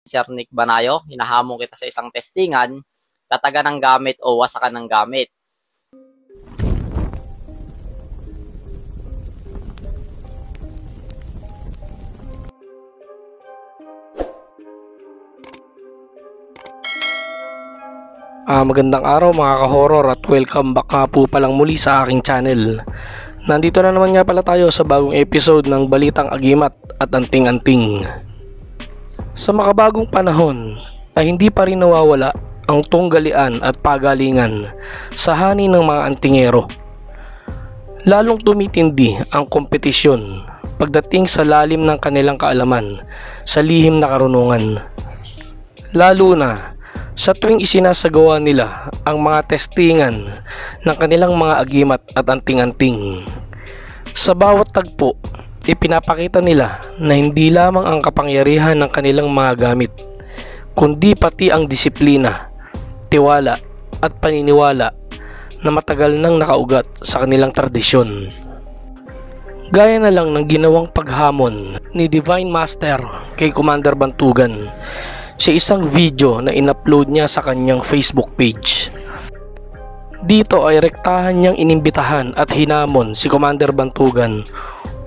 Sir Nick Banayo, hinahamon kita sa isang testingan, tatagan ng gamit o wasakan ng gamit. Magandang araw mga ka-horror at welcome back nga po palang muli sa aking channel. Nandito na naman nga pala tayo sa bagong episode ng Balitang Agimat at Anting-Anting. Sa makabagong panahon ay hindi pa rin nawawala ang tunggalian at pagalingan sa hani ng mga antingero. Lalong tumitindi ang kompetisyon pagdating sa lalim ng kanilang kaalaman sa lihim na karunungan. Lalo na sa tuwing isinasagawa nila ang mga testingan ng kanilang mga agimat at anting-anting. Sa bawat tagpo, ipinapakita nila na hindi lamang ang kapangyarihan ng kanilang mga gamit, kundi pati ang disiplina, tiwala at paniniwala na matagal nang nakaugat sa kanilang tradisyon. Gaya na lang ng ginawang paghamon ni Divine Master kay Commander Bantugan sa isang video na in-upload niya sa kanyang Facebook page. Dito ay rektahan niyang inimbitahan at hinamon si Commander Bantugan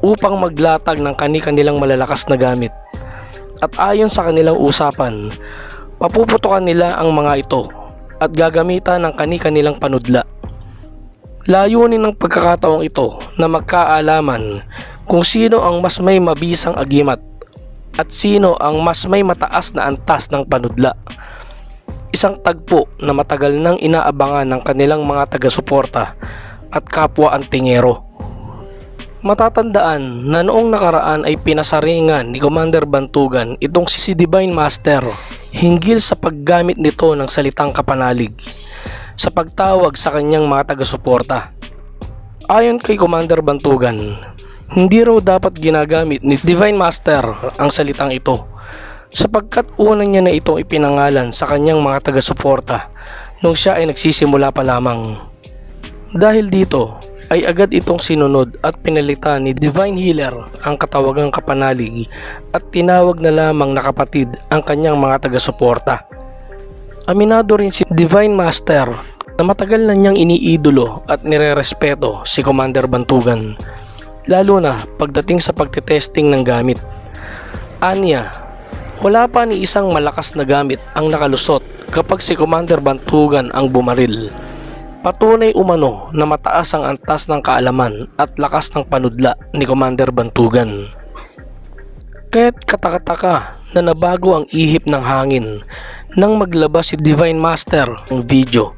upang maglatag ng kani-kanilang malalakas na gamit. At ayon sa kanilang usapan, papuputukan nila ang mga ito at gagamitan ng kani-kanilang panudla. Layunin ng pagkakataong ito na magkaalaman kung sino ang mas may mabisang agimat at sino ang mas may mataas na antas ng panudla. Isang tagpo na matagal nang inaabangan ng kanilang mga taga-suporta at kapwa antingero. Matatandaan na noong nakaraan ay pinasaringan ni Commander Bantugan itong si Divine Master hinggil sa paggamit nito ng salitang kapanalig sa pagtawag sa kanyang mga taga-suporta. Ayon kay Commander Bantugan, hindi raw dapat ginagamit ni Divine Master ang salitang ito sapagkat una niya na itong ipinangalan sa kanyang mga taga-suporta nung siya ay nagsisimula pa lamang. Dahil dito ay agad itong sinunod at pinalitan ni Divine Healer ang katawagang kapanalig at tinawag na lamang na kapatid ang kanyang mga taga-suporta. Aminado rin si Divine Master na matagal na niyang iniidolo at nirerespeto si Commander Bantugan, lalo na pagdating sa pagtetesting ng gamit. Anya, wala pa ni isang malakas na gamit ang nakalusot kapag si Commander Bantugan ang bumaril. Patunay umano na mataas ang antas ng kaalaman at lakas ng panudla ni Commander Bantugan. Kaya't katakataka na nabago ang ihip ng hangin nang maglabas si Divine Master ng video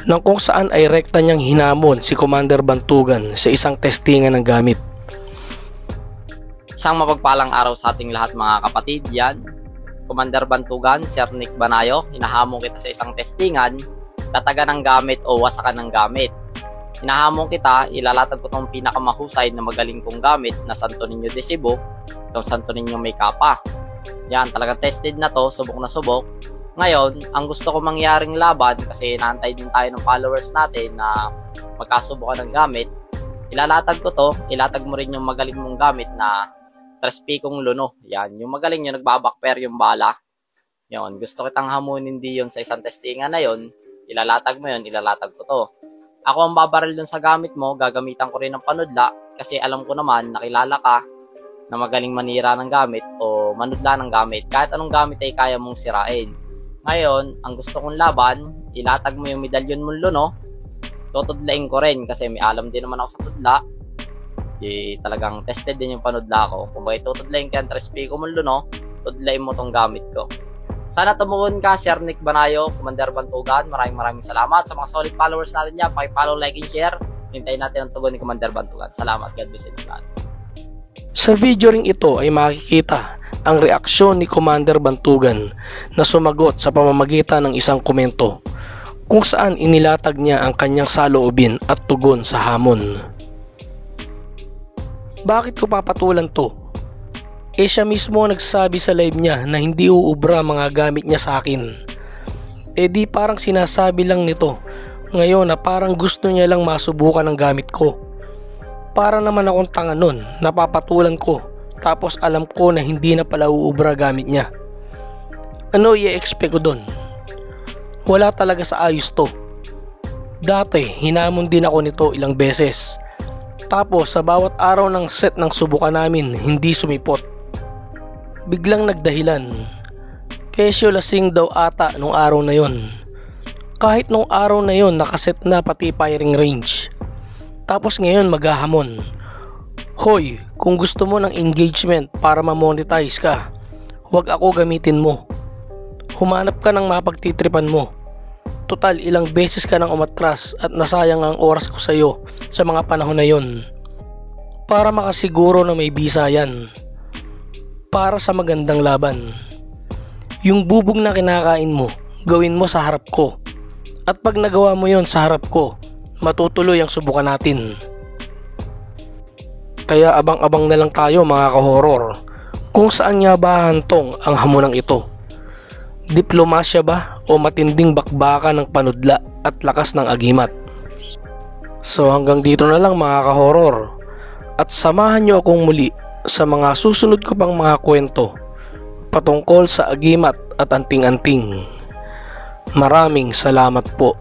nang kung saan ay rekta niyang hinamon si Commander Bantugan sa isang testingan ng gamit. Isang mapagpalang araw sa ating lahat mga kapatid. Yan, Commander Bantugan, Sir Nick Banayo, hinahamon kita sa isang testingan, tatagan ng gamit o wasakan ng gamit. Hinahamon kita, ilalatag ko itong pinakamahusay na magaling kong gamit na Santo Niño de Cebu, itong Santo Niño may kapa. Yan, talagang tested na to, subok na subok. Ngayon, ang gusto ko mangyaring laban, kasi naantay din tayo ng followers natin na magkasubukan ng gamit, ilalatag ko to, ilatag mo rin yung magaling mong gamit na Trespicong Luno. Yan, yung magaling yung nagbabackpair yung bala. Yan, gusto kitang hamunin di yun sa isang testingan na yun, ilalatag mo yun, ilalatag ko to. Ako ang babaril dun sa gamit mo, gagamitan ko rin ng panudla kasi alam ko naman, nakilala ka na magaling manira ng gamit o manudla ng gamit. Kahit anong gamit ay kaya mong sirain. Ngayon, ang gusto kong laban, ilatag mo yung medalyon mong luno, tutudlain ko rin kasi may alam din naman ako sa tudla. Talagang tested din yung panudla ko. Kung bakit tutudlain ka ang Trespico mong luno, tudlain mo tong gamit ko. Sana tumugon ka, Sir Nick Banayo, Commander Bantugan. Maraming salamat sa mga solid followers natin dyan. Paki-follow, like, and share. Hintayin natin ang tugon ni Commander Bantugan. Salamat. God bless you. Sa video ring ito ay makikita ang reaksyon ni Commander Bantugan na sumagot sa pamamagitan ng isang komento kung saan inilatag niya ang kanyang saloobin at tugon sa hamon. Bakit ko papatulan to? Siya mismo nagsabi sa live niya na hindi uubra mga gamit niya sa akin. Di parang sinasabi lang nito ngayon na parang gusto niya lang masubukan ang gamit ko. Para naman akong tanga nun, napapatulan ko tapos alam ko na hindi na pala uubra gamit niya. Ano i-expect ko dun? Wala talaga sa ayos to. Dati, hinamon din ako nito ilang beses. Tapos sa bawat araw ng set ng subukan namin, hindi sumipot. Biglang nagdahilan. Kesyo lasing daw ata nung araw na yon. Kahit nung araw na yon nakaset na pati firing range. Tapos ngayon maghahamon. Hoy, kung gusto mo ng engagement para ma-monetize ka, wag ako gamitin mo. Humanap ka ng mapagtitripan mo. Total ilang beses ka nang umatras at nasayang ang oras ko sa iyo sa mga panahon na yon. Para makasiguro na may bisa yan. Para sa magandang laban. Yung bubog na kinakain mo, gawin mo sa harap ko. At pag nagawa mo yon sa harap ko, matutuloy ang subukan natin. Kaya abang-abang na lang tayo mga ka-horror. Kung saan nga ba hantong ang hamunang ito? Diplomasya ba o matinding bakbakan ng panudla at lakas ng agimat? So hanggang dito na lang mga ka-horror. At samahan nyo akong muli sa mga susunod ko pang mga kwento patungkol sa agimat at anting-anting. Maraming salamat po.